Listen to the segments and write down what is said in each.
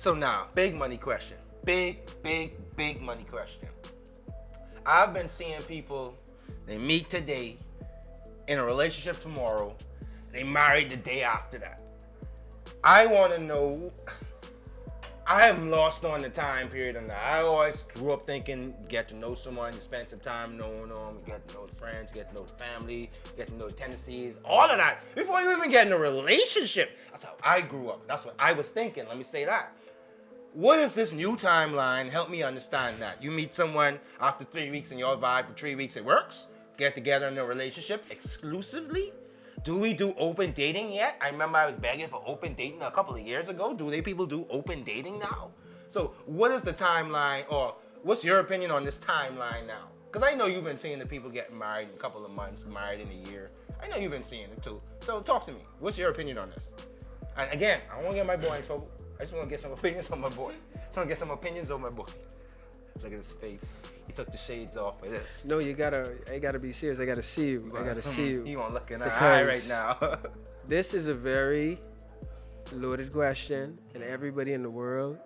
So now, big money question. Big money question. I've been seeing people, they meet today, in a relationship tomorrow, they married the day after that. I want to know, I am lost on the time period on that. I always grew up thinking, get to know someone, you spend some time knowing them, get to know friends, get to know family, get to know tendencies, all of that, before you even get in a relationship. That's how I grew up. That's what I was thinking. Let me say that. What is this new timeline? Help me understand that. You meet someone after 3 weeks and y'all vibe for 3 weeks, it works? Get together in a relationship exclusively? Do we do open dating yet? I remember I was begging for open dating a couple of years ago. Do people do open dating now? So what is the timeline, or what's your opinion on this timeline now? Because I know you've been seeing the people getting married in a couple of months, married in a year. I know you've been seeing it too. So talk to me. What's your opinion on this? And again, I don't want to get my boy in trouble. I just want to get some opinions on my boy. Look at his face. He took the shades off for this. No, I gotta be serious. I gotta see you. I gotta see you. You gonna look in our eye right now. This is a very loaded question, and everybody in the world,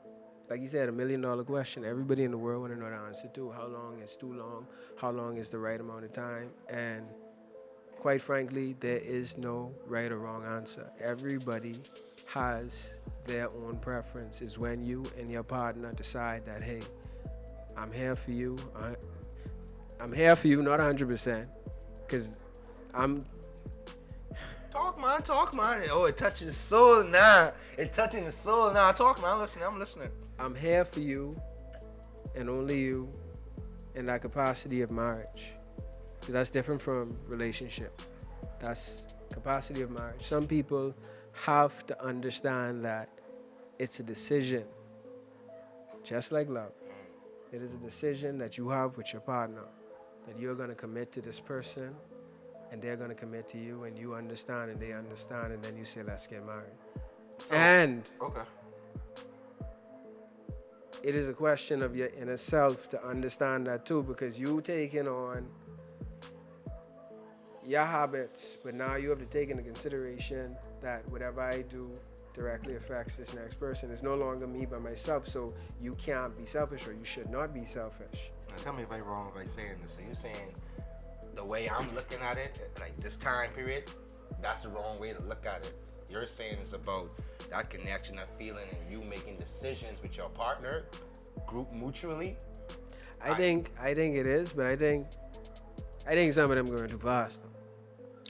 like you said, $1 million question. Everybody in the world want to know the answer to. How long is too long? How long is the right amount of time? And quite frankly, there is no right or wrong answer. Everybody has their own preference. It's when you and your partner decide that, hey, I'm here for you. I'm here for you, not 100%, because I'm... Talk, man. Oh, it touches the soul now. Talk, man. I'm listening. I'm here for you, and only you, in that capacity of marriage. Because that's different from relationship. That's capacity of marriage. Some people have to understand that it's a decision, just like love. It is a decision that you have with your partner, that you're going to commit to this person, and they're going to commit to you, and you understand, and they understand, and then you say, let's get married. Okay. It is a question of your inner self to understand that too, because you taking on your habits, but now you have to take into consideration that whatever I do directly affects this next person. It's no longer me by myself, so you can't be selfish, or you should not be selfish. Now tell me if I'm wrong if I'm saying this. So you're saying the way I'm looking at it, like this time period, that's the wrong way to look at it. You're saying it's about that connection, that feeling, and you making decisions with your partner, group mutually. I think it is, but I think some of them going too fast.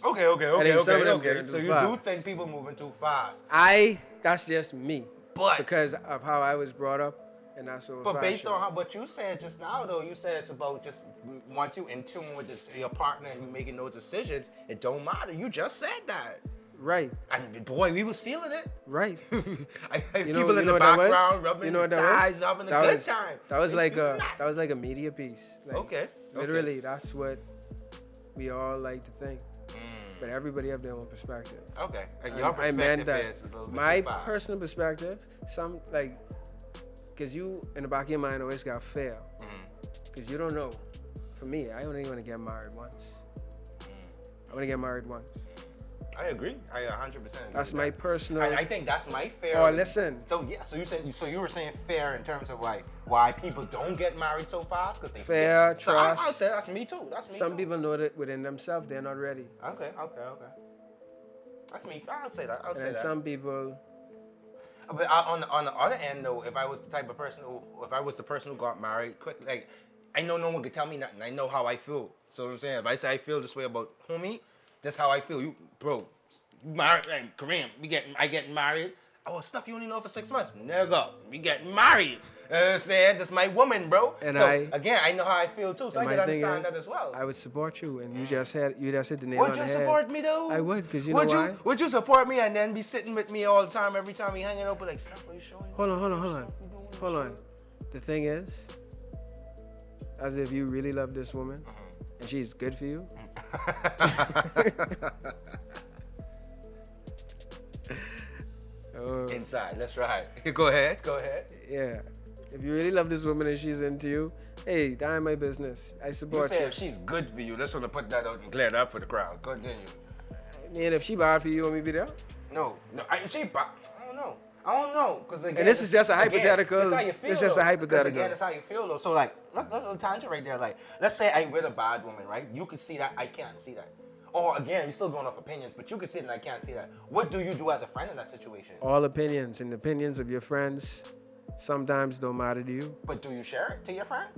Okay. So you do think people moving too fast? That's just me. But because of how I was brought up, and that's what. But based on what you said just now, though, you said it's about just once you in tune with your partner and you making those decisions, it don't matter. You just said that. Right. And boy, we was feeling it. Right. People in the background rubbing thighs, having a good time. That was like a media piece. Okay. Literally, that's what we all like to think. But everybody have their own perspective. Okay. And your perspective is a little bit my too fast. personal perspective, because you in the back of your mind always got fair. Because you don't know. For me, I only want to get married once. I want to get married once. I agree. I 100% agree. That's my personal. I think that's my fair. Oh, listen. So yeah. So you were saying fair in terms of like why people don't get married so fast because they fair skip. trust. So I said that's me too. Some people know that within themselves they're not ready. Okay. That's me. I'll say that. And some people. But on the other end though, if I was the person who got married quick, like I know no one could tell me nothing. I know how I feel. So what I'm saying, if I say I feel this way about homie, that's how I feel. You, bro, married, like, Kareem, I getting married. Oh, stuff you only know for 6 months. Nigga, we getting married. You know what I'm saying? That's my woman, bro. And so, again, I know how I feel too, so I can understand that as well. I would support you, and you just hit the nail on the head. Would you support me though? I would, because you know why? Would you support me and then be sitting with me all the time, every time we hanging out, but like, stuff, are you showing? Hold on. The thing is, as if you really love this woman, and she's good for you. Inside, that's right. Go ahead. Yeah. If you really love this woman and she's into you, hey, that ain't my business. I support you. You say if she's good for you, let's want to put that out and clear that up for the crowd. Continue. I mean, if she bad for you, want me to be there? No. I don't know. I don't know, because again, And this is just a hypothetical. It's how you feel. It's just a though. 'Cause hypothetical. again, it's how you feel though. So like, let's a tangent right there. Like, let's say I'm with a bad woman, right? You can see that, I can't see that. Or again, we're still going off opinions, but you can see it and I can't see that. What do you do as a friend in that situation? All opinions and opinions of your friends sometimes don't matter to you. But do you share it to your friend?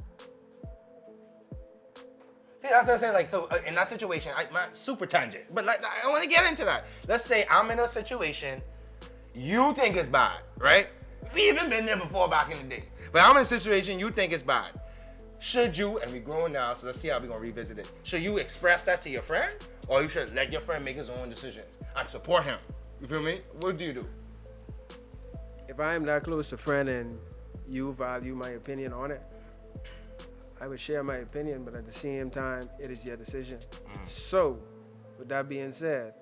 See, that's what I'm saying. Like, so in that situation, my super tangent. But like, I want to get into that. Let's say I'm in a situation you think it's bad, right? We even been there before back in the day. But I'm in a situation you think it's bad. Should you, and we're growing now, so let's see how we're going to revisit it. Should you express that to your friend? Or you should let your friend make his own decisions and support him? You feel me? What do you do? If I am that close to a friend and you value my opinion on it, I would share my opinion, but at the same time, it is your decision. So, with that being said,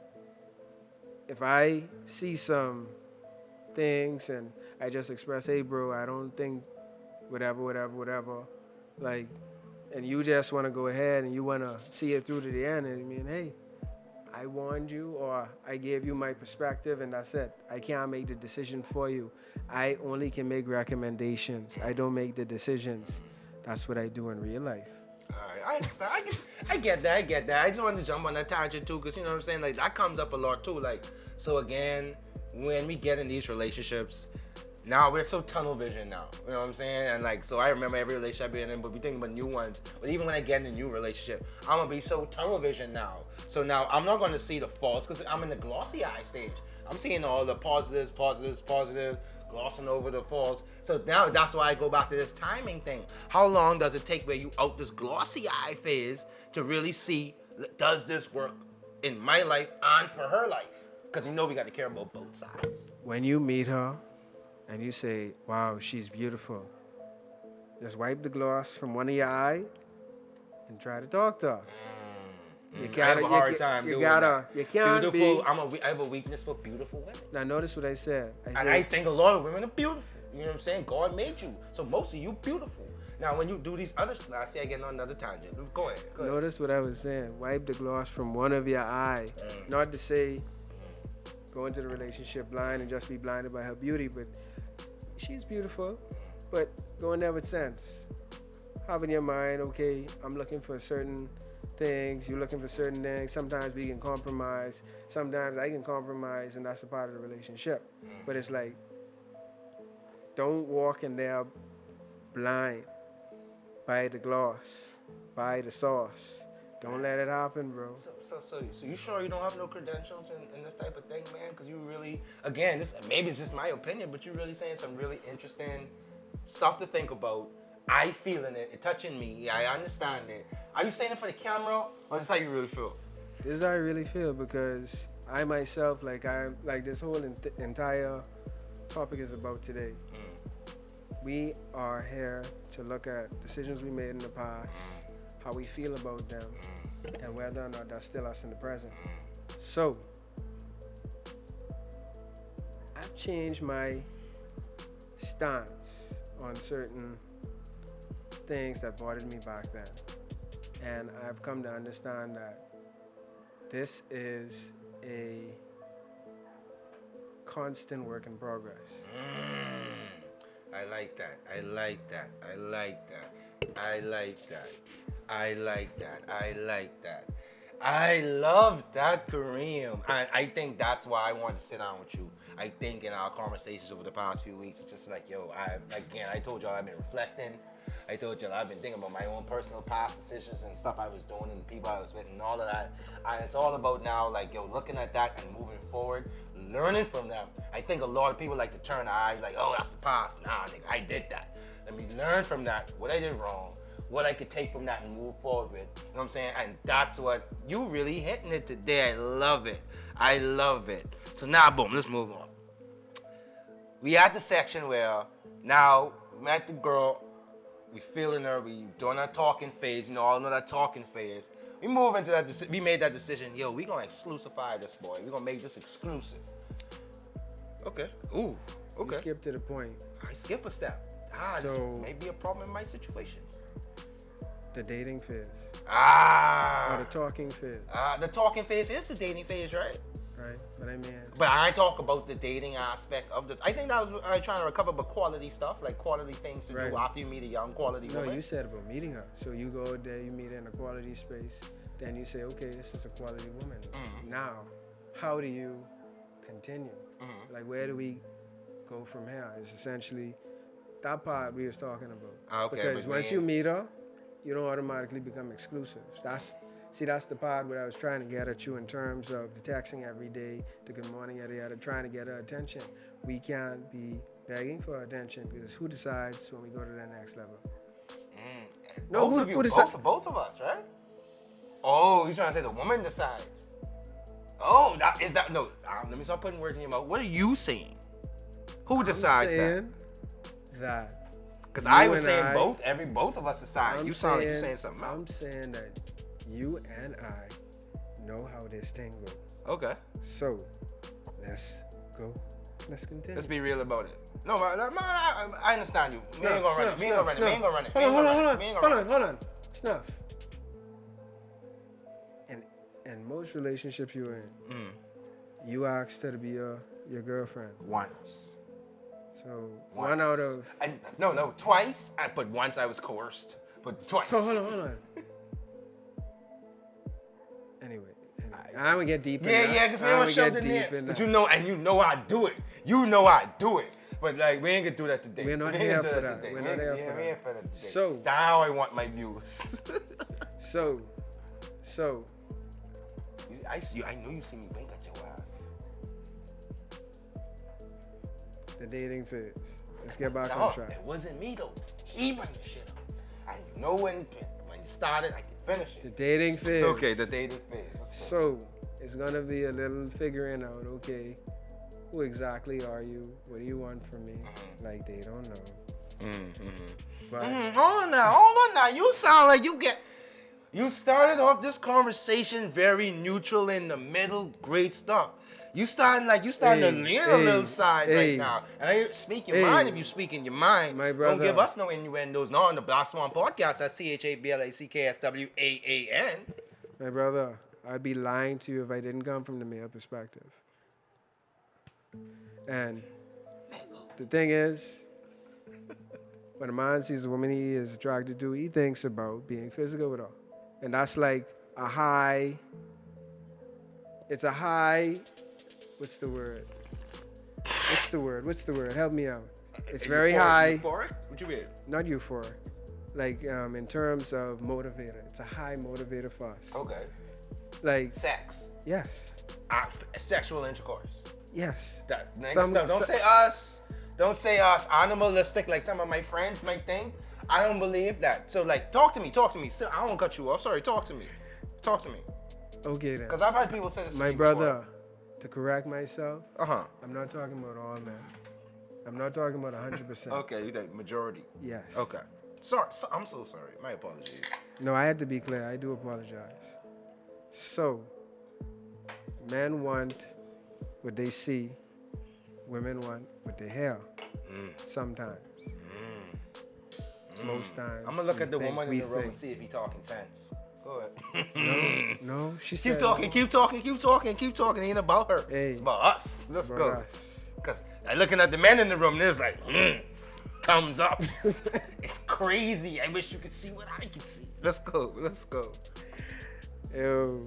if I see some things and I just express, hey bro, I don't think whatever, like, and you just want to go ahead and you want to see it through to the end, and I mean, hey, I warned you or I gave you my perspective and that's it. I can't make the decision for you. I only can make recommendations. I don't make the decisions. That's what I do in real life. All right, I understand. I get that. I just wanted to jump on that tangent too, because you know what I'm saying? Like, that comes up a lot too. Like, so again, when we get in these relationships, now we're so tunnel vision now. You know what I'm saying? And like, so I remember every relationship I've been in, but we think about new ones. But even when I get in a new relationship, I'm gonna be so tunnel vision now. So now I'm not gonna see the faults because I'm in the glossy eye stage. I'm seeing all the positives, glossing over the faults. So now that's why I go back to this timing thing. How long does it take where you out this glossy eye phase to really see, does this work in my life and for her life? Because you know we got to care about both sides. When you meet her and you say, wow, she's beautiful, just wipe the gloss from one of your eye and try to talk to her. I have a hard time doing that. You can't beautiful. I have a weakness for beautiful women. Now notice what I said. I think a lot of women are beautiful. You know what I'm saying? God made you, so most of you beautiful. Now when you do these other, I see I get on another tangent. Go ahead. Notice what I was saying. Wipe the gloss from one of your eye. Not to say go into the relationship blind and just be blinded by her beauty, but she's beautiful. But go in there with sense. Have in your mind, okay, I'm looking for certain things, you're looking for certain things. Sometimes we can compromise. Sometimes I can compromise, and that's a part of the relationship. But it's like, don't walk in there blind. Buy the gloss. Buy the sauce. Don't let it happen, bro. So you sure you don't have no credentials in this type of thing, man? Because you really, again, maybe it's just my opinion, but you're really saying some really interesting stuff to think about. I feeling it, it touching me. Yeah, I understand it. Are you saying it for the camera, or is this how you really feel? This is how I really feel, because I myself, like this whole entire topic is about today. We are here to look at decisions we made in the past, how we feel about them, and whether or not that's still us in the present. So, I've changed my stance on certain things that bothered me back then. And I've come to understand that this is a constant work in progress. I like that. I love that, Kareem. I think that's why I wanted to sit down with you. I think in our conversations over the past few weeks, it's just like, yo, I told y'all I've been reflecting. I told y'all I've been thinking about my own personal past decisions and stuff I was doing and the people I was with and all of that. And it's all about now, like, yo, looking at that and moving forward, learning from them. I think a lot of people like to turn their eyes like, oh, that's the past. Nah, nigga, I did that. Let me learn from that, what I did wrong, what I could take from that and move forward with. You know what I'm saying? And that's what, you really hitting it today. I love it. So now, boom, let's move on. We at the section where now we met the girl, we feeling her, we doing that talking phase, you know, all know that talking phase. We move into that, we made that decision, yo, we gonna exclusify this boy. We gonna make this exclusive. Okay, ooh, okay. You skip to the point. I skip a step. This may be a problem in my situations. The dating phase. Or the talking phase. The talking phase is the dating phase, right? Right. right? But I mean, But I talk about the dating aspect of the. I think that was I trying to recover, but quality stuff, like quality things to Right. do after you meet a young quality no, woman. you said about meeting her. So you go there, you meet her in a quality space, then you say, okay, this is a quality woman. Now, how do you continue? Like, where do we go from here? It's essentially that part we was talking about. Okay, because but once then- you meet her, you don't automatically become exclusive. That's the part where I was trying to get at you in terms of the texting every day, the good morning, yada yada, trying to get her attention. We can't be begging for her attention because who decides when we go to the next level? No, Both of you, both of us, right? Oh, you trying to say the woman decides? Oh, no? Let me start putting words in your mouth. What are you saying? Who decides that? That. Because you I was and saying both of us decide. You sound like you're saying something else. I'm saying that you and I know how this thing goes. Okay. So, let's go. Let's continue. Let's be real about it. No, I understand you. We ain't gonna run it. We ain't Snuff, gonna run it. We snuff. ain't gonna run it. Hold on. Snuff. And most relationships you're in, you asked her to be your girlfriend. Once. So one out of. No, twice. But once I was coerced. But twice. So hold on. Anyway, I don't get deep in that. Yeah, because we don't shove it in there. But you know I do it. You know I do it. But like, we ain't gonna do that today. We're not here for that. We're not here for that. Today. So now I want my views. So. I know you see me wink at your ass. The dating phase. Let's get back No, on track. it wasn't me though. He brought the shit up. And you know when you started, I can finish it. The dating phase. Okay, the dating phase. So it's gonna be a little figuring out. Okay, who exactly are you? What do you want from me? Like they don't know. But Hold on now. You sound like you started off this conversation very neutral in the middle, great stuff. You starting to lean a little side right now. And I speak your mind if you speak in your mind. My brother. Don't give us no innuendos. No, on the Black Swan podcast, that's CHABLACKSWAAN. my brother, I'd be lying to you if I didn't come from the male perspective. And the thing is, when a man sees a woman he is attracted to, he thinks about being physical with her. And that's like a high, it's a high, what's the word? Help me out. It's very high. Euphoric? What you mean? Not euphoric. Like in terms of motivator. It's a high motivator for us. Okay. Like, Sex. yes. Sexual intercourse. Yes. Don't say us animalistic like some of my friends might think. I don't believe that. So like, talk to me. So, I won't cut you off. Sorry, talk to me. Okay then. Because I've had people say this to My me brother, to correct myself, before. I'm not talking about all men. I'm not talking about 100%. Okay, you think majority. Yes. Okay. Sorry, I'm so sorry. My apologies. No, I had to be clear. I do apologize. So, men want what they see. Women want what they hear. Sometimes. Most times. I'm gonna look at the think woman we in the room and think. see if he talking sense. Go ahead. No, she Keep said. talking. It ain't about her. Hey, It's about us. Let's about go. us. Because I looking at the men in the room, there's like, thumbs up. It's crazy. I wish you could see what I can see. Let's go. Yo,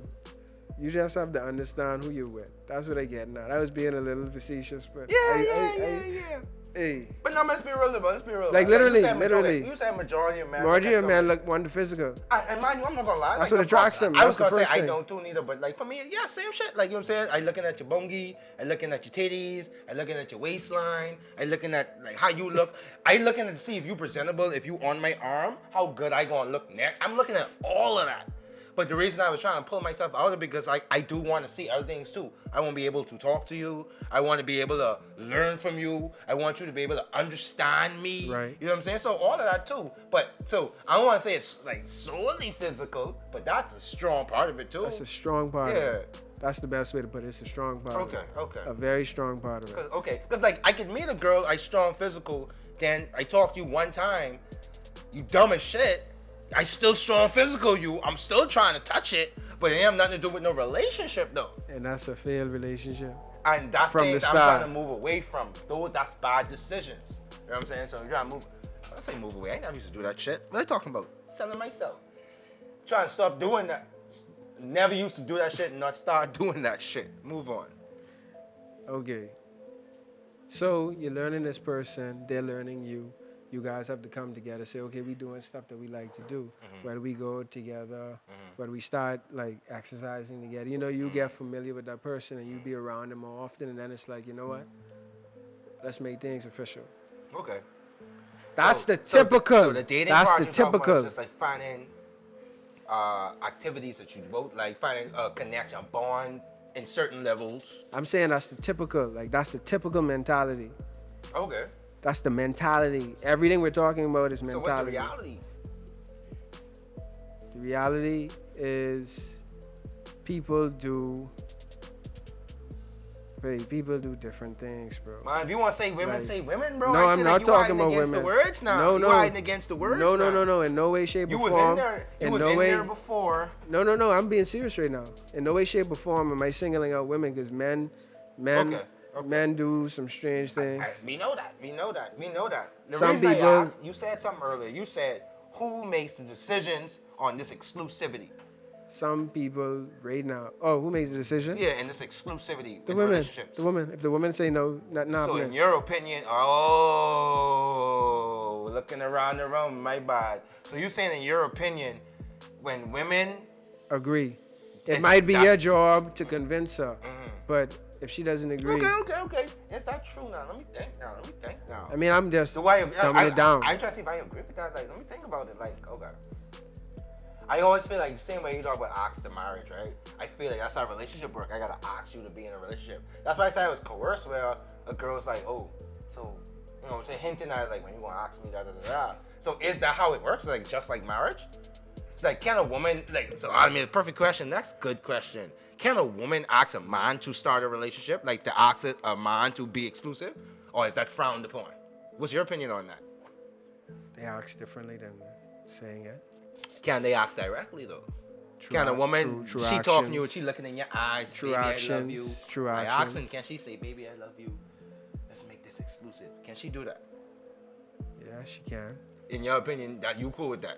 you just have to understand who you're with. That's what I get now. I was being a little facetious, but Yeah. Hey, But no, let's be real about it. Let's be real. Like, about it. literally. You said majority of men. majority of men want the physical. And mind you, I'm not gonna lie. That's like, what of course, attracts them. I was That's the gonna say first I thing. don't too neither, but like for me, yeah, same shit. Like you know what I'm saying? I looking at your bongi, I looking at your titties, I looking at your waistline, I looking at like how you look. I looking to see if you presentable, if you on my arm, how good I gonna look next. I'm looking at all of that. But the reason I was trying to pull myself out of it because I do want to see other things too. I want to be able to talk to you. I want to be able to learn from you. I want you to be able to understand me. Right. You know what I'm saying? So all of that too. But so I don't want to say it's like solely physical, but that's a strong part of it too. That's a strong part. Yeah. Of it. That's the best way to put it. It's a strong part. of it. Okay. A very strong part of it. Because like I could meet a girl, I strong physical, then I talk to you one time, you dumb as shit. I still strong physical you. I'm still trying to touch it, But it ain't have nothing to do with no relationship though. And that's a failed relationship. And that's From the things I'm start. trying to move away from. Though that's bad decisions. You know what I'm saying? So you gotta move. I say move away. I ain't never used to do that shit. What are you talking about? Selling myself. Trying to stop doing that. Never used to do that shit and not start doing that shit. Move on. Okay. So you're learning this person, they're learning you. You guys have to come together, say, okay, we doing stuff that we like to do. Whether we go together, whether we start like exercising together. You know, you get familiar with that person and you be around them more often, and then it's like, you know what? Let's make things official. Okay. That's the typical. So the dating That's part the you talk about typical. is just like finding activities that you both like, finding a connection, a bond in certain levels. I'm saying that's the typical. Like that's the typical mentality. Okay. That's the mentality. Everything we're talking about is So mentality. what's the reality? The reality is people do different things, bro. Man, if you want to say women, Like- say women, bro. No, I I'm feel not like you talking hiding about against women. the words now. No, you no. hiding against the words No, now. no. In no way, shape, You or was form. in there. You in was no in way, there before. No. I'm being serious right now. In no way, shape, or form am I singling out women because men do some strange things. We know that. The Some reason people- I asked, you said something earlier. You said, who makes the decisions on this exclusivity? Some people right now. Oh, who makes the decision? Yeah, in this exclusivity The in women. relationships. The women. If the women say no, not So happening. in your opinion, looking around the room, my bad. So you saying in your opinion, when women, Agree. It It's- might be your that's- job to convince her, but if she doesn't agree, okay, is that true now? Let me think now. I mean, I'm just The way dumbing it down. I'm trying to see if I agree with that. Like, let me think about it. Like, okay. I always feel like the same way you talk about ask to marriage, right? I feel like that's how relationship work. I gotta ask you to be in a relationship. That's why I said I was coerced, where a girl's like, oh, so, you know what I'm saying, hinting at like, when you gonna ask me, da da da da. So is that how it works? Like, just like marriage? Like, can a woman, like, so I mean, perfect question. That's a good question. Can a woman ask a man to start a relationship? Like, to ask a man to be exclusive? Or is that frowned upon? What's your opinion on that? they act differently than saying it. Can they ask directly, though? True Can a ac- woman, true she talking to you and actions. she looking in your eyes, True baby, I love actions, you. true I actions. asking, can she say, baby, I love you? Let's make this exclusive. Can she do that? Yeah, she can. In your opinion, that you cool with that?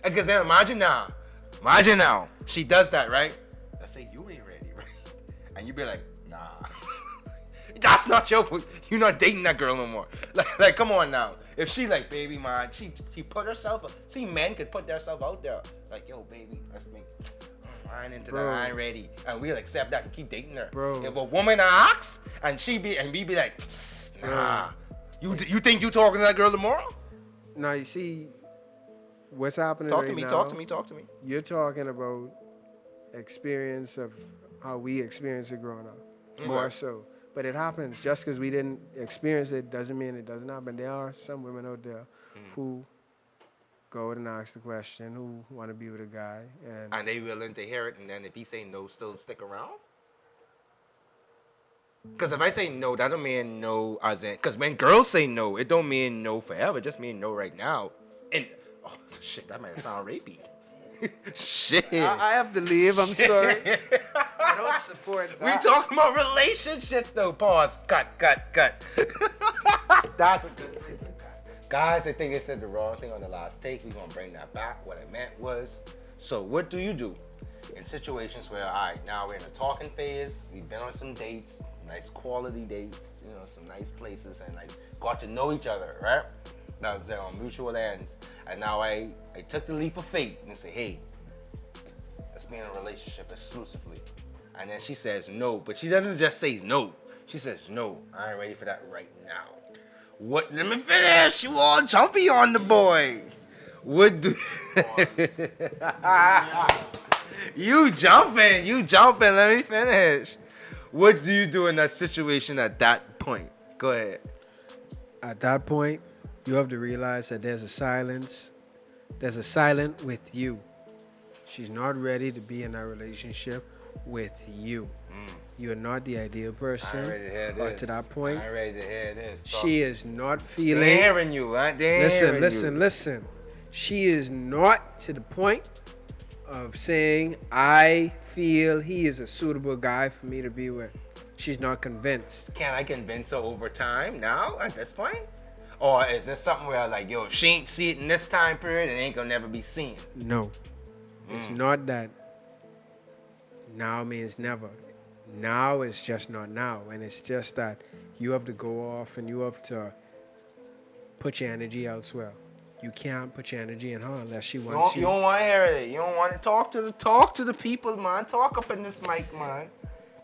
Because then imagine now, she does that, right? Let's say you ain't ready, right? And you be like, nah. That's not your, you're not dating that girl no more. Like, come on now. If she like, baby, man, she put herself, see, men could put themselves out there. Like, yo, baby, let's make, I ain't into that, Bro. I ain't ready. And we'll accept that and keep dating her. Bro. If a woman asks, and we be like, nah. You think you talking to that girl tomorrow? Now you see what's happening Talk right to me, now. talk to me. You're talking about experience of how we experience it growing up, more so. But it happens. Just because we didn't experience it doesn't mean it doesn't happen. There are some women out there who go and ask the question, who want to be with a guy, And they willing to hear it, and then if he say no, still stick around? Because if I say no, that don't mean no as in, because when girls say no, it don't mean no forever, it just mean no right now. And, oh, shit, that might sound rapey. Shit. I have to leave. I'm sorry. I don't support that. We talking about relationships though. Pause. Cut. That's a good place to cut. Guys, I think I said the wrong thing on the last take. We're gonna bring that back. What I meant was, so what do you do in situations where, all right, now we're in a talking phase, we've been on some dates, nice quality dates, you know, some nice places, and like got to know each other, right? Now they're on mutual ends. And now I took the leap of faith and say, hey, let's be in a relationship exclusively. And then she says no, but she doesn't just say no. She says, no, I ain't ready for that right now. What, let me finish. You all jumpy on the boy. What do You jumping, let me finish. What do you do in that situation at that point? Go ahead. At that point, you have to realize that there's a silence. There's a silent with you. She's not ready to be in that relationship with you. You're not the ideal person. I ain't ready to hear Or this. to that point, I ain't ready to hear this. she is not They feeling. hearing you, right? They hearing you. Listen. She is not to the point of saying, I feel he is a suitable guy for me to be with. She's not convinced. Can I convince her over time now at this point? Or is this something where like, yo, if she ain't see it in this time period, it ain't gonna never be seen? No. It's not that now means never. Now is just not now. And it's just that you have to go off and you have to put your energy elsewhere. You can't put your energy in her unless she wants You don't want to hear it. You don't want to talk to the people, man. Talk up in this mic, man.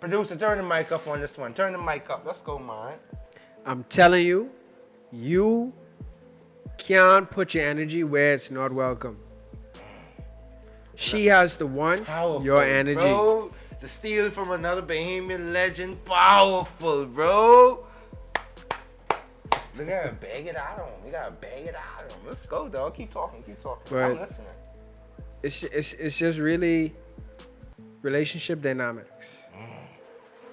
Producer, turn the mic up on this one. Turn the mic up. Let's go, man. I'm telling you, you can't put your energy where it's not welcome. She has to want Powerful, your energy. Bro. To steal from another Bahamian legend. Powerful, bro. We gotta bag it out on him. We gotta bag it out on him. Let's go, dog. Keep talking. But I'm listening. It's just really relationship dynamics.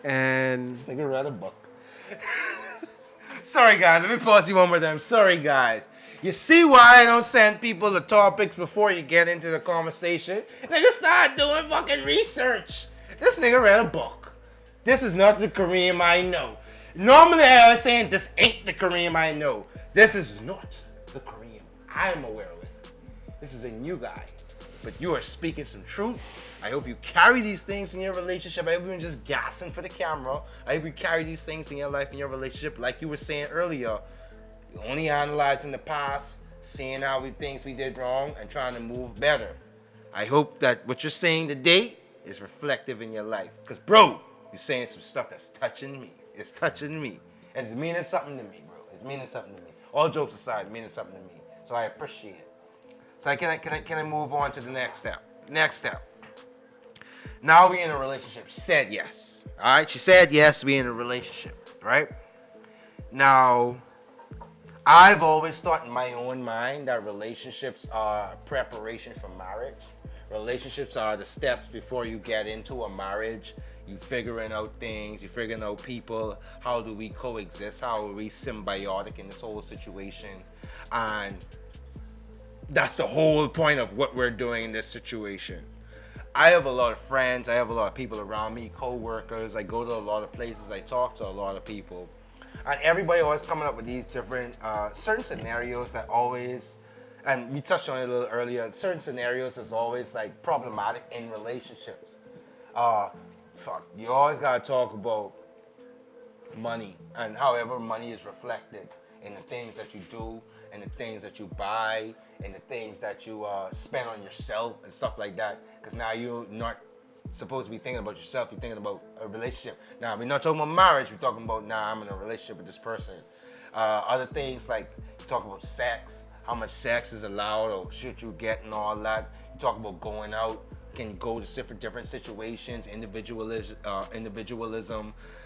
And This nigga read a book. Sorry, guys. Let me pause you one more time. Sorry, guys. You see why I don't send people the topics before you get into the conversation? Nigga, start doing fucking research. This nigga read a book. This is not the Kareem I know. Normally, I was saying this ain't the Kareem I know. This is not the Kareem I'm aware with. This is a new guy. But you are speaking some truth. I hope you carry these things in your relationship. I hope you're just gassing for the camera. I hope you carry these things in your life, in your relationship. Like you were saying earlier, you're only analyzing the past, seeing how things we did wrong, and trying to move better. I hope that what you're saying today is reflective in your life. Because, bro, you're saying some stuff that's touching me. It's touching me. And it's meaning something to me, bro. It's meaning something to me. All jokes aside, meaning something to me. So I appreciate it. So can I move on to the next step? Next step. Now we in a relationship. She said yes. All right? She said yes, we in a relationship. Right? Now, I've always thought in my own mind that relationships are preparation for marriage. Relationships are the steps before you get into a marriage. You figuring out things, you figuring out people, how do we coexist, how are we symbiotic in this whole situation. And that's the whole point of what we're doing in this situation. I have a lot of friends, I have a lot of people around me, co-workers, I go to a lot of places, I talk to a lot of people. And everybody always coming up with these different, certain scenarios that always, and we touched on it a little earlier, certain scenarios is always like problematic in relationships. You always gotta talk about money and however money is reflected in the things that you do and the things that you buy and the things that you spend on yourself and stuff like that. Because now you're not supposed to be thinking about yourself, you're thinking about a relationship. Now, we're not talking about marriage, we're talking about, I'm in a relationship with this person. Other things like, you talk about sex, how much sex is allowed or should you get and all that. You talk about going out, can go to different situations, individualism,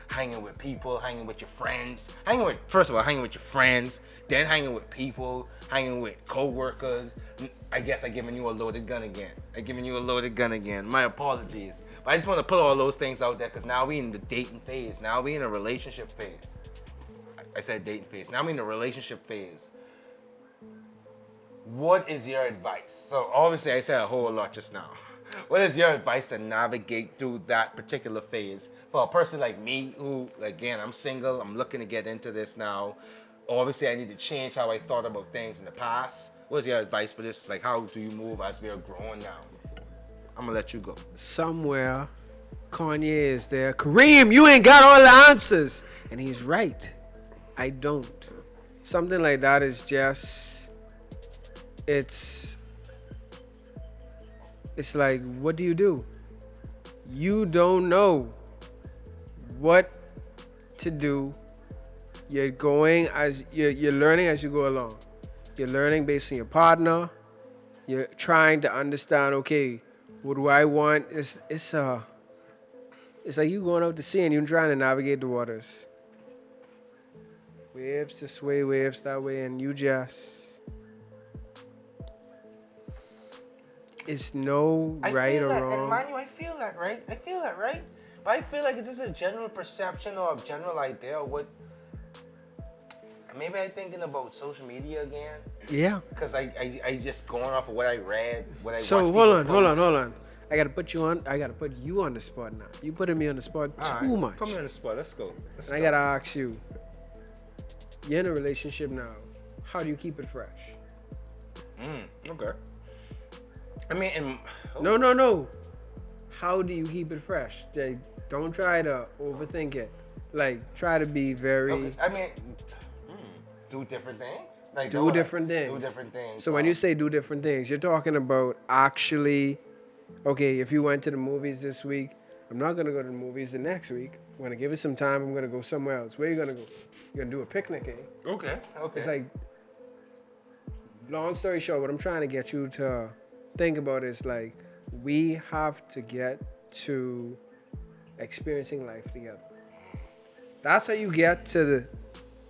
hanging with people, hanging with your friends, first of all, hanging with your friends, then hanging with people, hanging with co-workers. I guess I'm giving you a loaded gun again. My apologies. But I just want to put all those things out there because now we in the dating phase. Now we in a relationship phase. I said dating phase. Now we in the relationship phase. What is your advice? So obviously I said a whole lot just now. What is your advice to navigate through that particular phase for a person like me who, again, I'm single, I'm looking to get into this now. Obviously, I need to change how I thought about things in the past. What's your advice for this? Like, how do you move as we are growing now? I'm gonna let you go. Somewhere, Kanye is there. Kareem, you ain't got all the answers. And he's right. I don't. Something like that is just, it's like, what do? You don't know what to do. You're going as you're learning as you go along. You're learning based on your partner. You're trying to understand, okay, what do I want? It's like you going out to sea and you're trying to navigate the waters. Waves this way, waves that way, and you just, it's no right or wrong. And mind you, I feel that, right? But I feel like it's just a general perception or a general idea of what, maybe I'm thinking about social media again. Yeah. Because I just going off of what I read, what I So watched hold people on. post. I gotta put you on the spot now. You putting me on the spot All too right, much. put me on the spot. Let's go. Let's And I go. gotta ask you. You're in a relationship now. How do you keep it fresh? Okay. I mean, No. How do you keep it fresh? Like, don't try to overthink it. Like, try to be very. okay. I mean, do different things. Like Do different things. Do different things. So when you say do different things, you're talking about actually, okay, if you went to the movies this week, I'm not gonna go to the movies the next week. I'm gonna give it some time. I'm gonna go somewhere else. Where you gonna go? You're gonna do a picnic, eh? Okay. It's like, long story short, what I'm trying to get you to think about is like, we have to get to experiencing life together. That's how you get to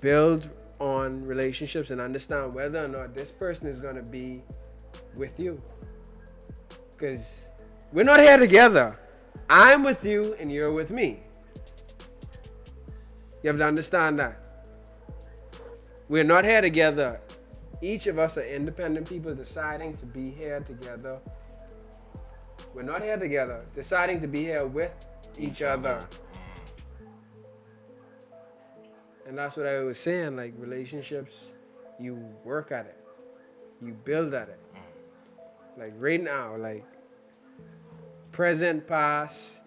build on relationships and understand whether or not this person is going to be with you. Because we're not here together. I'm with you and you're with me. You have to understand that. We're not here together. Each of us are independent people deciding to be here together. We're not here together, deciding to be here with each other. And that's what I was saying, like relationships, you work at it. You build at it. Like right now, like present, past.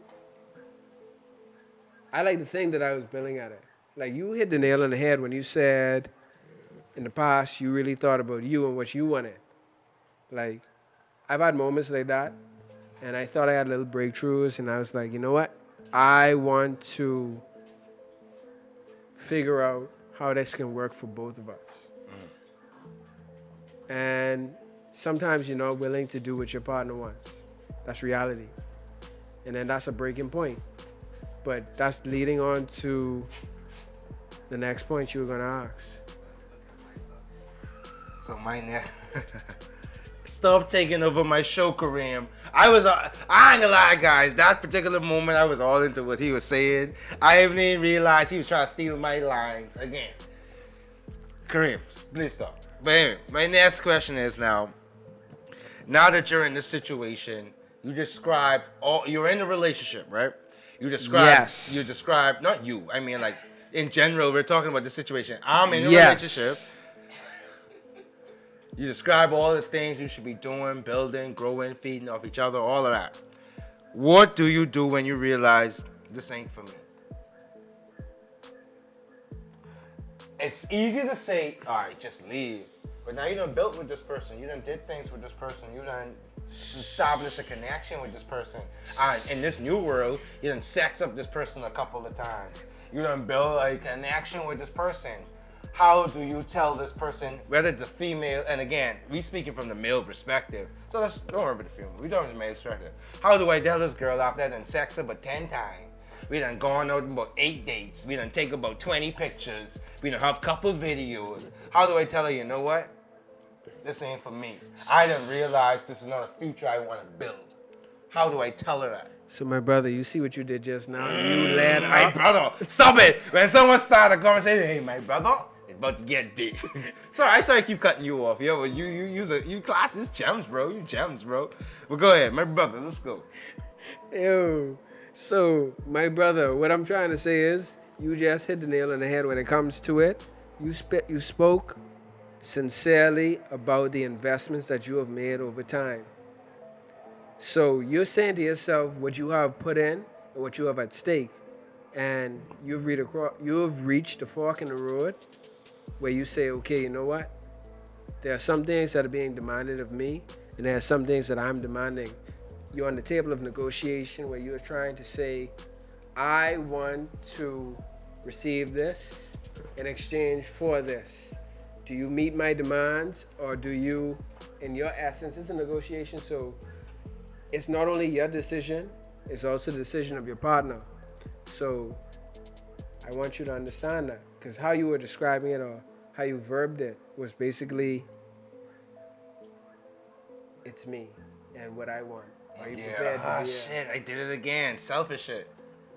I like to think that I was building at it. Like you hit the nail on the head when you said in the past you really thought about you and what you wanted. Like I've had moments like that and I thought I had little breakthroughs and I was like, you know what? I want to figure out how this can work for both of us. And sometimes you're not willing to do what your partner wants. That's reality. And then that's a breaking point. But that's leading on to the next point you were gonna ask. So my next. Stop taking over my show, Kareem. I ain't gonna lie, guys. That particular moment, I was all into what he was saying. I didn't even realize he was trying to steal my lines again. Kareem, please stop. But anyway, my next question is now that you're in this situation, you described you're in a relationship, right? You described, not you, I mean like in general, we're talking about the situation. I'm in a relationship. You describe all the things you should be doing, building, growing, feeding off each other, all of that. What do you do when you realize this ain't for me? It's easy to say, all right, just leave. But now you done built with this person. You done did things with this person. You done established a connection with this person. In this new world, you done sex up this person a couple of times. You done build a connection with this person. How do you tell this person, whether it's a female, and again, we speaking from the male perspective, so let's don't worry about the female, we don't have the male perspective. How do I tell this girl after I done sex her about 10 times? We done gone out about 8 dates. We done take about 20 pictures. We done have a couple videos. How do I tell her, you know what? This ain't for me. I done realized this is not a future I want to build. How do I tell her that? So my brother, you see what you did just now? You led My up. brother, stop it. When someone start a conversation, hey, my brother, it's about to get deep. Sorry to keep cutting you off. Yo, but you classes gems, bro. You gems, bro. But go ahead, my brother, let's go. Ew. So, my brother, what I'm trying to say is, you just hit the nail on the head when it comes to it. You spoke sincerely about the investments that you have made over time. So, you're saying to yourself what you have put in and what you have at stake. And you've reached the fork in the road where you say, okay, you know what? There are some things that are being demanded of me, and there are some things that I'm demanding. You're on the table of negotiation where you're trying to say, I want to receive this in exchange for this. Do you meet my demands, or do you, in your essence, it's a negotiation, so it's not only your decision, it's also the decision of your partner. So I want you to understand that, because how you were describing it or how you verbed it was basically, it's me and what I want. Are you prepared to be shit, I did it again. Selfish shit.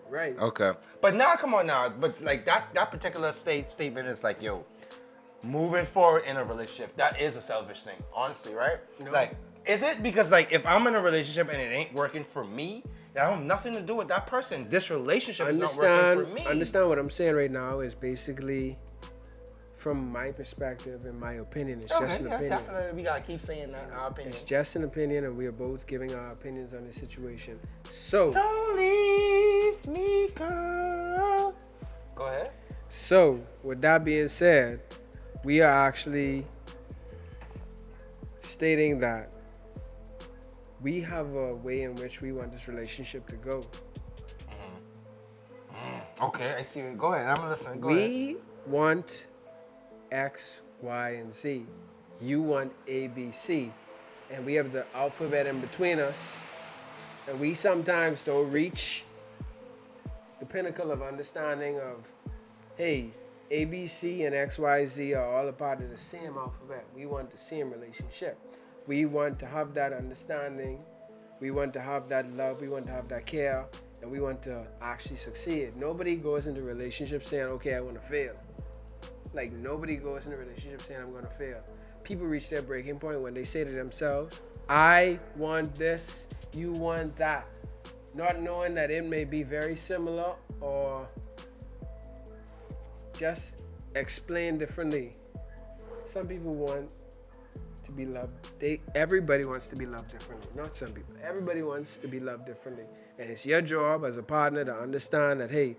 Right. Okay. But now, come on now. But like that particular statement is like, yo, moving forward in a relationship, that is a selfish thing, honestly, right? No. Like, is it? Because like if I'm in a relationship and it ain't working for me, that have nothing to do with that person. This relationship is not working for me. Understand what I'm saying right now is basically from my perspective and my opinion. It's just an opinion. Definitely. We gotta keep saying that our opinion. It's just an opinion, and we are both giving our opinions on the situation. So Don't leave me, girl. Go ahead. So, with that being said, we are actually stating that we have a way in which we want this relationship to go. Okay, I see. Go ahead. I'm listening. Go ahead. We want X, Y, and Z. You want A, B, C. And we have the alphabet in between us. And we sometimes don't reach the pinnacle of understanding of, hey, A, B, C, and X, Y, Z are all a part of the same alphabet. We want the same relationship. We want to have that understanding. We want to have that love. We want to have that care. And we want to actually succeed. Nobody goes into a relationship saying, okay, I want to fail. Like, nobody goes into a relationship saying, I'm going to fail. People reach their breaking point when they say to themselves, I want this, you want that. Not knowing that it may be very similar or just explained differently. Some people want to be loved. Everybody wants to be loved differently. Not some people. Everybody wants to be loved differently. And it's your job as a partner to understand that, hey,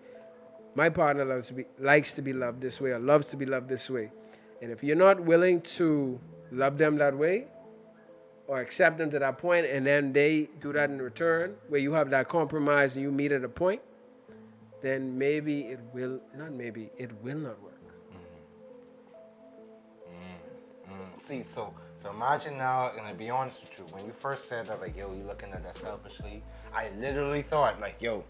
my partner likes to be loved this way or loves to be loved this way. And if you're not willing to love them that way or accept them to that point and then they do that in return, where you have that compromise and you meet at a point, then maybe it will not work. See, so imagine now, and I'll be honest with you, when you first said that, like, yo, you looking at that selfishly, I literally thought, like, yo,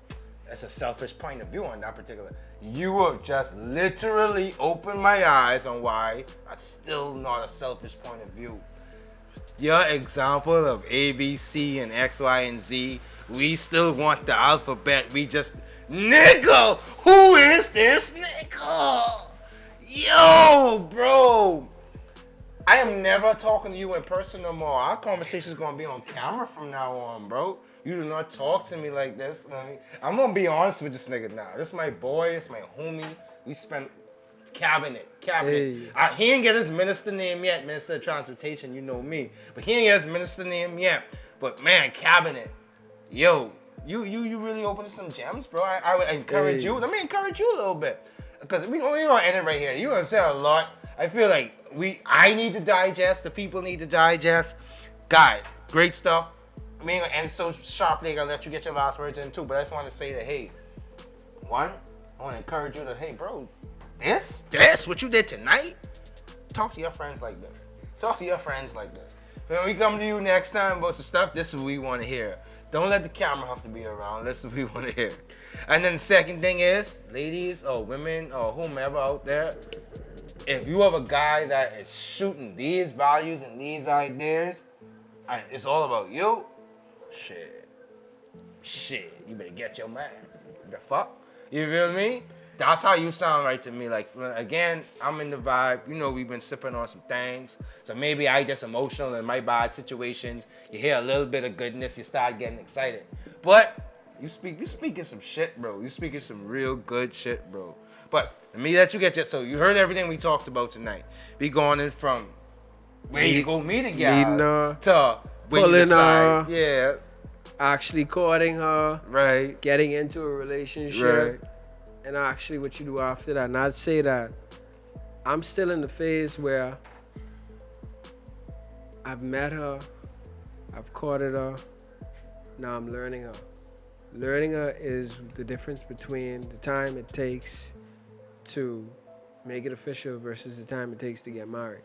that's a selfish point of view on that particular. You have just literally opened my eyes on why that's still not a selfish point of view. Your example of A, B, C, and X, Y, and Z, we still want the alphabet. We just, nigga, who is this nigga? Yo, bro. I am never talking to you in person no more. Our conversation's gonna be on camera from now on, bro. You do not talk to me like this. I'm gonna be honest with this nigga now. This is my boy, it's my homie. We spent cabinet. Hey. He ain't get his minister name yet, Minister of Transportation, you know me. But he ain't get his minister name yet. But man, cabinet. Yo, you really opened some gems, bro. I would encourage you. Let me encourage you a little bit. Because we gonna end it right here. You gonna say a lot. I feel like I need to digest, the people need to digest. Guy, great stuff. We ain't gonna end so sharply, gonna let you get your last words in too, but I just want to say that, hey, one, I want to encourage you to, hey, bro, this what you did tonight? Talk to your friends like this. Talk to your friends like this. When we come to you next time about some stuff, this is what we want to hear. Don't let the camera have to be around. This is what we want to hear. And then the second thing is, ladies or women or whomever out there, if you have a guy that is shooting these values and these ideas, and it's all about you, shit, you better get your man. The fuck? You feel me? That's how you sound right to me. Like, again, I'm in the vibe. You know, we've been sipping on some things. So maybe I get emotional in my bad situations. You hear a little bit of goodness, you start getting excited. But you speaking some shit, bro. You speaking some real good shit, bro. But let me let you get your, so you heard everything we talked about tonight. We going in from where you go meet a gal to when you decide, yeah, actually courting her, right, getting into a relationship, right, and actually what you do after that. And I'd say that I'm still in the phase where I've met her, I've courted her, now I'm learning her. Learning her is the difference between the time it takes to make it official versus the time it takes to get married.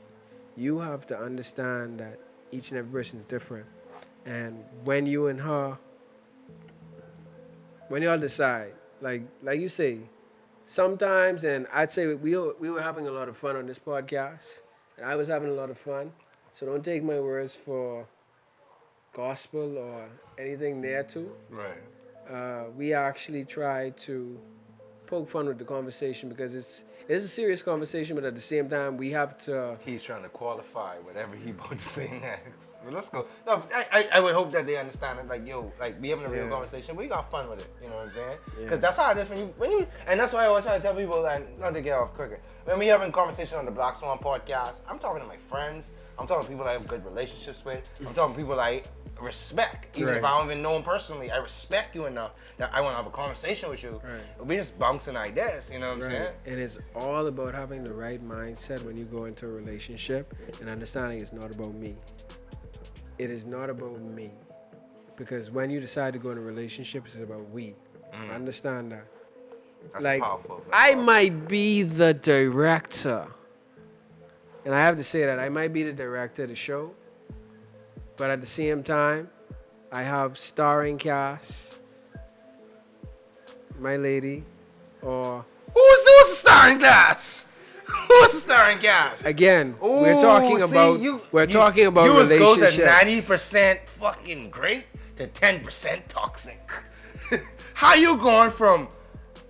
You have to understand that each and every person is different. And when you and her, when y'all decide, like you say, sometimes, and I'd say we were having a lot of fun on this podcast, and I was having a lot of fun, so don't take my words for gospel or anything there to. right. We actually try to poke fun with the conversation because it's a serious conversation, but at the same time, we have to. He's trying to qualify whatever he about to say next. But let's go. No, I would hope that they understand it. Like, yo, like, we having a real conversation. We got fun with it. You know what I'm saying? Because that's how it is when you, and that's why I always try to tell people, like, not to get off quicker. When we having conversation on the Black Swan podcast, I'm talking to my friends. I'm talking to people I have good relationships with. I'm talking to people I respect. Even if I don't even know them personally, I respect you enough that I want to have a conversation with you. Right. We just bouncing ideas, you know what I'm saying? And it's all about having the right mindset when you go into a relationship and understanding it's not about me. It is not about me. Because when you decide to go in a relationship, it's about we. Understand that. That's like, powerful. I might be the director. And I have to say that I might be the director of the show, but at the same time, I have starring cast, my lady, or who's the starring cast? Who's the starring cast? Again, we're talking about you relationships. You go to 90% fucking great to 10% toxic. How you going from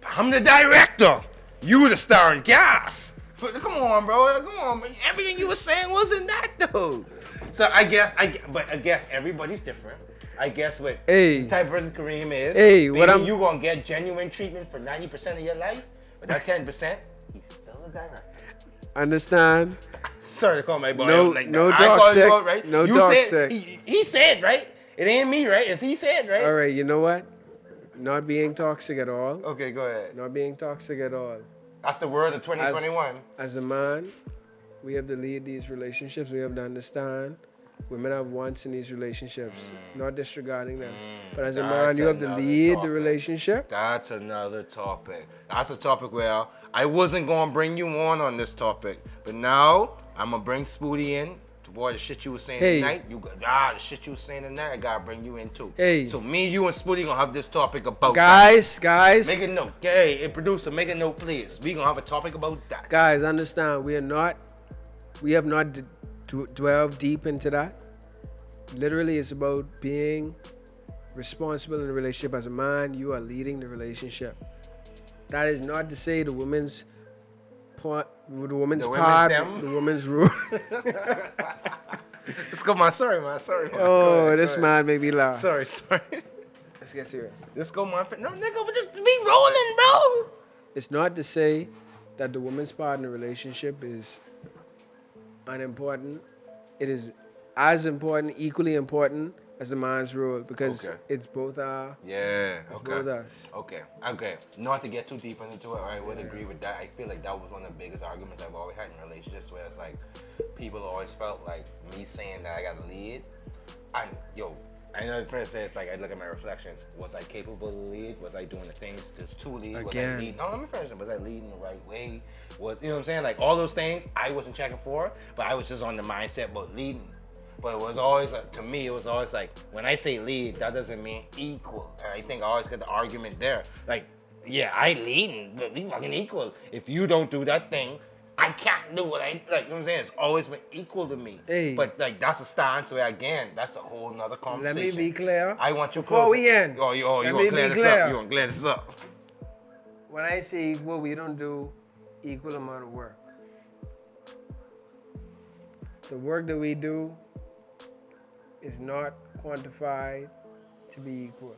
I'm the director, you the starring cast? Come on, bro. Come on. Everything you were saying wasn't that, though. So I guess everybody's different. I guess what the type of person Kareem is. You gonna get genuine treatment for 90% of your life, but that 10%, he's still a director. Understand? Sorry to call my boy no, like that. No I toxic. You out, right? No you toxic. said he said right. It ain't me, right? It's he said, right? All right. You know what? Not being toxic at all. Okay, go ahead. Not being toxic at all. That's the word of 2021. As a man, we have to lead these relationships. We have to understand women have wants in these relationships, not disregarding them. But as a man, you have to lead the relationship. That's another topic. That's a topic where I wasn't going to bring you on this topic. But now, I'm going to bring Spooty in. Boy, the shit you was saying tonight, the shit you was saying tonight, I gotta bring you in too. So me, you, and Spooty gonna have this topic about guys. Make a note. Hey, producer, make a note, please. We gonna have a topic about that. Guys, understand, we have not dwelled deep into that. Literally, it's about being responsible in a relationship. As a man, you are leading the relationship. That is not to say the woman's part, the woman's rule. Let's go, man. Sorry, man. Oh, ahead, this man made me laugh. Sorry. Let's get serious. Let's go, man. No, nigga, we just be rolling, bro. It's not to say that the woman's part in the relationship is unimportant. It is as important, equally important as the man's role, because it's both our. Yeah. It's both us. Okay. Not to get too deep into it, I would agree with that. I feel like that was one of the biggest arguments I've always had in relationships, where it's like people always felt like me saying that I got to lead. I know it's fair to say, it's like I look at my reflections. Was I capable to lead? Was I doing the things to lead? Was I leading? No, let me finish it. Was I leading the right way? You know what I'm saying? Like all those things I wasn't checking for, but I was just on the mindset about leading. But it was always, to me, it was always like, when I say lead, that doesn't mean equal. And I think I always get the argument there. Like, yeah, I leading, but we fucking equal. If you don't do that thing, I can't do what I, like, you know what I'm saying? It's always been equal to me. But, like, that's a stance where, again, that's a whole nother conversation. Let me be clear. I want you before we end. You want to clear this up? You want to clear this up? When I say equal, we don't do equal amount of work. The work that we do is not quantified to be equal.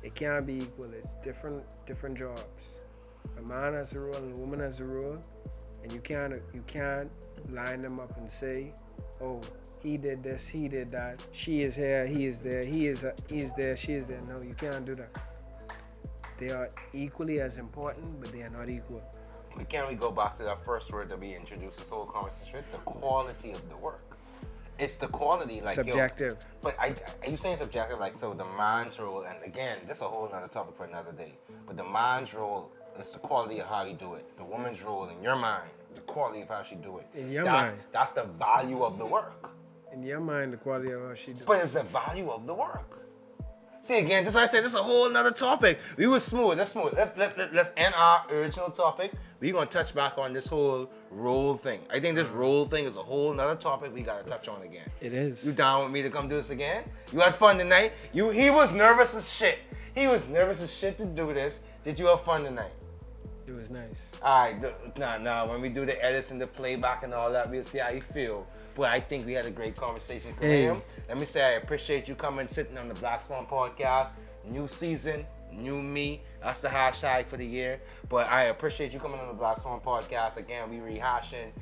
It can't be equal. It's different jobs. A man has a role and a woman has a role, and you can't line them up and say, oh, he did this, he did that, she is here, he is there, he is there, she is there. No, you can't do that. They are equally as important, but they are not equal. Can we go back to that first word that we introduced this whole conversation? The quality of the work. It's the quality, like subjective. But are you saying subjective? Like, so the man's role, and again, this is a whole other topic for another day. But the man's role is the quality of how you do it. The woman's role, in your mind, the quality of how she do it. In your mind, that's the value of the work. In your mind, the quality of how she do it. But it's the value of the work. See, again, this I said, this is a whole nother topic. We were smooth. Let's end our original topic. We're gonna touch back on this whole role thing. I think this role thing is a whole nother topic we gotta touch on again. It is. You down with me to come do this again? You had fun tonight? He was nervous as shit. He was nervous as shit to do this. Did you have fun tonight? It was nice. Alright, nah. When we do the edits and the playback and all that, we'll see how you feel. But I think we had a great conversation. Kareem, let me say I appreciate you coming, sitting on the Black Swan podcast. New season, new me. That's the hashtag for the year. But I appreciate you coming on the Black Swan podcast. Again, we rehashing.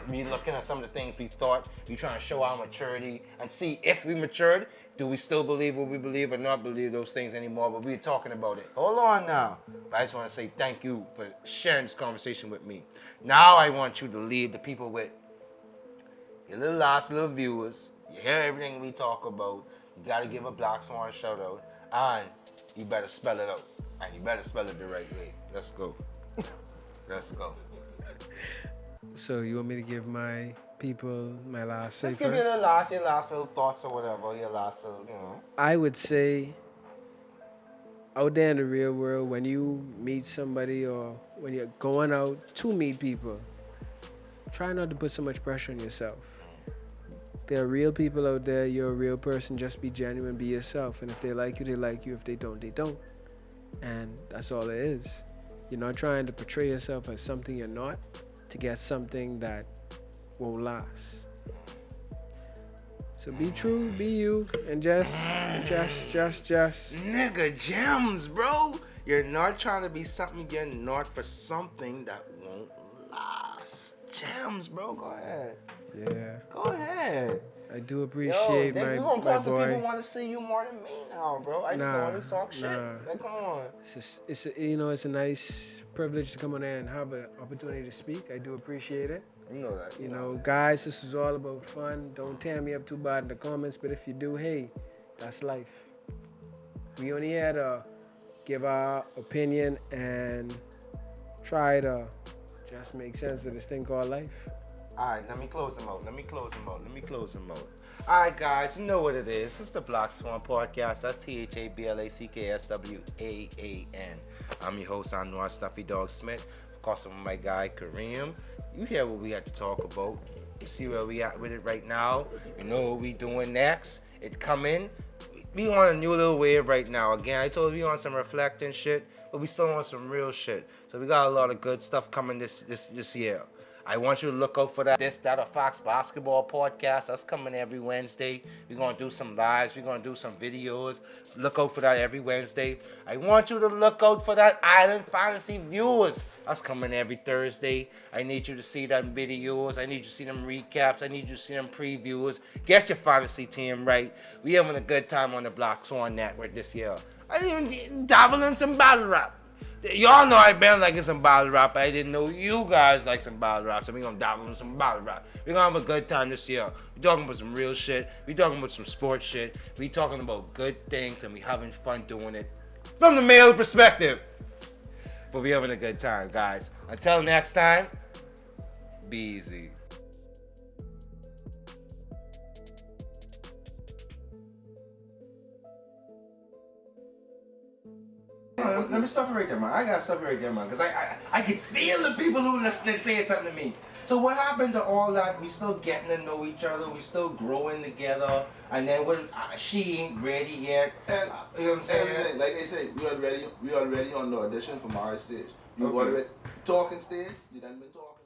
We looking at some of the things we thought. We trying to show our maturity and see if we matured. Do we still believe what we believe or not believe those things anymore? But we're talking about it. Hold on now. But I just want to say thank you for sharing this conversation with me. Now I want you to leave the people with your little viewers. You hear everything we talk about. You got to give a Black Swan shout out. And you better spell it out. And you better spell it the right way. Let's go. Let's go. So you want me to give my people my last say Let's give you your last little thoughts or whatever. Your last little, I would say out there in the real world, when you meet somebody or when you're going out to meet people, try not to put so much pressure on yourself. There are real people out there. You're a real person. Just be genuine. Be yourself. And if they like you, they like you. If they don't, they don't. And that's all it is. You're not trying to portray yourself as something you're not to get something that won't last. So be true, be you, and just. Nigga, gems, bro. You're not trying to be something you're not for something that won't last. Gems, bro. Go ahead. Yeah. Go ahead. I do appreciate you gonna cause some people want to see you more than me now, bro. I just don't want to talk shit. Like, come on. It's a nice privilege to come on there and have an opportunity to speak. I do appreciate it. You know that. You know, guys, this is all about fun. Don't tear me up too bad in the comments, but if you do, hey, that's life. We only here to give our opinion and try to just make sense of this thing called life. All right, let me close him out. All right, guys, you know what it is. It's the Black Swan Podcast. That's THABLACKSWAAN. I'm your host, Anwar Stuffy Dog Smith. Of course, I'm my guy, Kareem. You hear what we had to talk about. You see where we at with it right now. You know what we doing next. It coming. We on a new little wave right now. Again, I told you we on some reflecting shit, but we still on some real shit. So we got a lot of good stuff coming this year. I want you to look out for that or Fox Basketball podcast. That's coming every Wednesday. We're going to do some lives. We're going to do some videos. Look out for that every Wednesday. I want you to look out for that Island Fantasy Viewers. That's coming every Thursday. I need you to see them videos. I need you to see them recaps. I need you to see them previews. Get your fantasy team right. We having a good time on the Black Swan Network this year. I even dabble in some battle rap. Y'all know I've been liking some battle rap. I didn't know you guys like some battle rap, so we're gonna dabble in some battle rap. We're gonna have a good time this year. We're talking about some real shit. We're talking about some sports shit. We're talking about good things, and we're having fun doing it from the male perspective. But we're having a good time, guys. Until next time, be easy. Let me stop it right there, man. I gotta stop it right there, man, because I can feel the people who listening saying something to me. So what happened to all that? We still getting to know each other. We still growing together. And then she ain't ready yet. And, you know what I'm saying? Like I said, we already on the audition for marriage stage. You already talking stage. You done been talking.